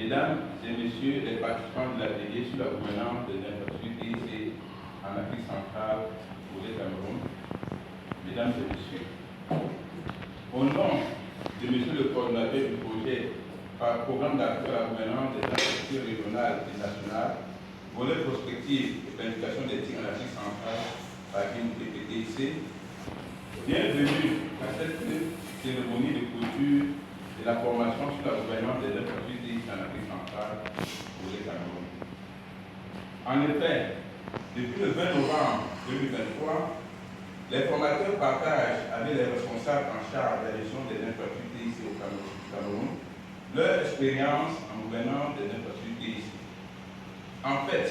Mesdames et messieurs les participants de l'atelier sur la gouvernance des infrastructures TIC en Afrique centrale pour les Cameroun, mesdames et messieurs, au nom de monsieur le coordonnateur du projet par programme d'action à la gouvernance des infrastructures régionales et nationales, volet prospective et planification des TIC en Afrique centrale par PPTIC, bienvenue à cette cérémonie de clôture de la formation sur la gouvernance des infrastructures en Afrique centrale pour les Cameroun. En effet, depuis le 20 novembre 2023, les formateurs partagent avec les responsables en charge de la gestion des infrastructures ici au Cameroun leur expérience en gouvernance des infrastructures ici. En fait,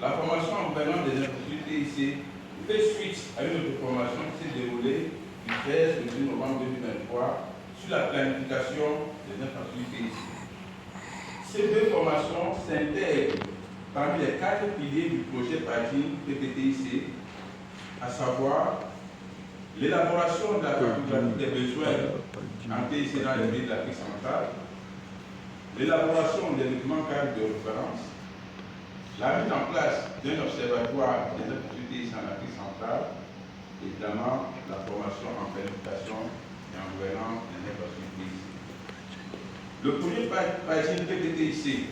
la formation en gouvernance des infrastructures ici fait suite à une autre formation qui s'est déroulée du 13 au 18 novembre 2023 sur la planification des infrastructures ici. Ces deux formations s'intègrent parmi les 4 piliers du projet PAGIN PPTIC, à savoir l'élaboration de la cartographie des besoins en TIC dans les pays de l'Afrique centrale, l'élaboration des documents cadres de référence, la mise en place d'un observatoire des infrastructures en Afrique centrale, et évidemment la formation en planification et en gouvernance des infrastructures. Le premier PAGIN PPTIC,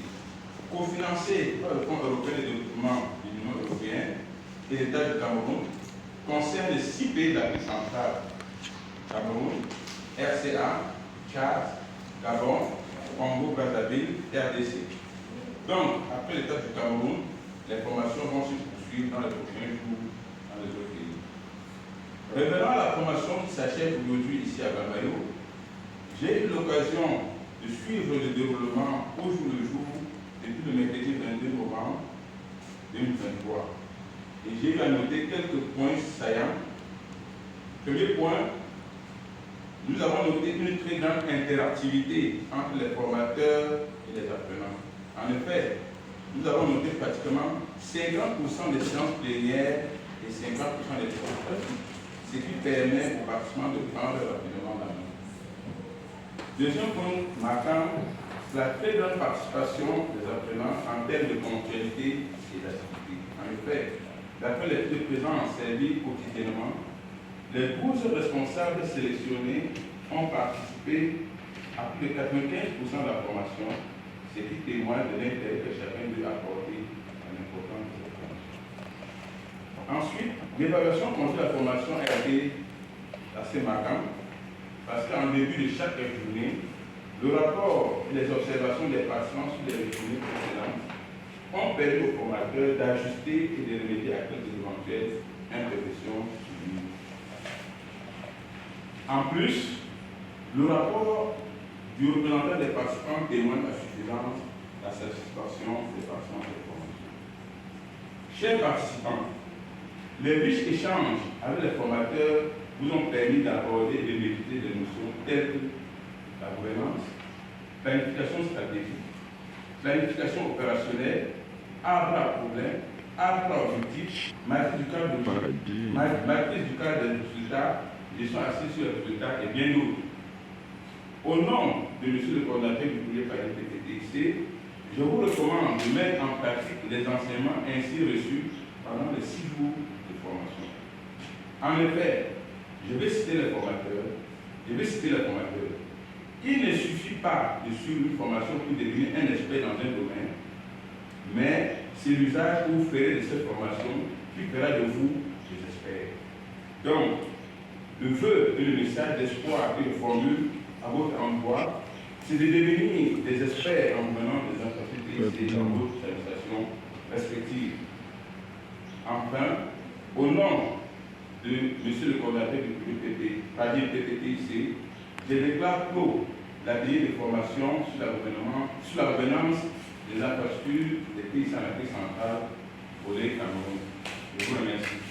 cofinancé par le Fonds européen de développement de l'Union européenne et l'État du Cameroun, concerne les 6 pays de l'Afrique centrale: Cameroun, RCA, Tchad, Gabon, Congo-Brazzaville, RDC. Donc, après l'État du Cameroun, les formations vont se poursuivre dans les prochains jours dans les autres pays. Revenant à la formation qui s'achève aujourd'hui ici à Bambayo, j'ai eu l'occasion de suivre le déroulement au jour le jour depuis le mercredi 22 novembre 2023. Et j'ai eu à noter quelques points saillants. Premier point, nous avons noté une très grande interactivité entre les formateurs et les apprenants. En effet, nous avons noté pratiquement 50% des séances plénières et 50% des séances pratiques, ce qui permet aux participants de prendre rapidement la main. Deuxième point marquant, la très grande participation des apprenants en termes de ponctualité et d'activité. En effet, d'après les plus présents servis quotidiennement, les 12 responsables sélectionnés ont participé à plus de 95% de la formation, ce qui témoigne de l'intérêt que chacun d'eux a apporté à l'importance de cette formation. Ensuite, l'évaluation contre la formation a été assez marquante, parce qu'en début de chaque journée, le rapport et les observations des participants sur les journées précédentes ont permis aux formateurs d'ajuster et de remédier à quelques éventuelles imperfections subies. En plus, le rapport du représentant des participants témoigne à suffisance la satisfaction des participants de la formation. Chers participants, les riches échanges avec les formateurs vous ont permis d'aborder et de méditer des notions telles que la gouvernance, planification stratégique, planification opérationnelle, arbre à problème, arbre à objectif, maîtrise du cadre des résultats, gestion assise sur les résultats et bien d'autres. Au nom de M. le coordonnateur du projet PAGIN PPTIC, je vous recommande de mettre en pratique les enseignements ainsi reçus pendant les 6 jours de formation. En effet, je vais citer les formateurs. Il ne suffit pas de suivre une formation pour devenir un expert dans un domaine, mais c'est l'usage que vous ferez de cette formation qui fera de vous des experts. Donc, le vœu et le message d'espoir que je formule à votre endroit, c'est de devenir des experts en menant des infrastructures dans vos administrations respectives. Enfin, au nom de M. le coordonnateur du PAGIN PPTIC, je déclare clos l'atelier de formation sur la gouvernance des infrastructures des pays en Afrique centrale pour les Cameroun. Je vous remercie.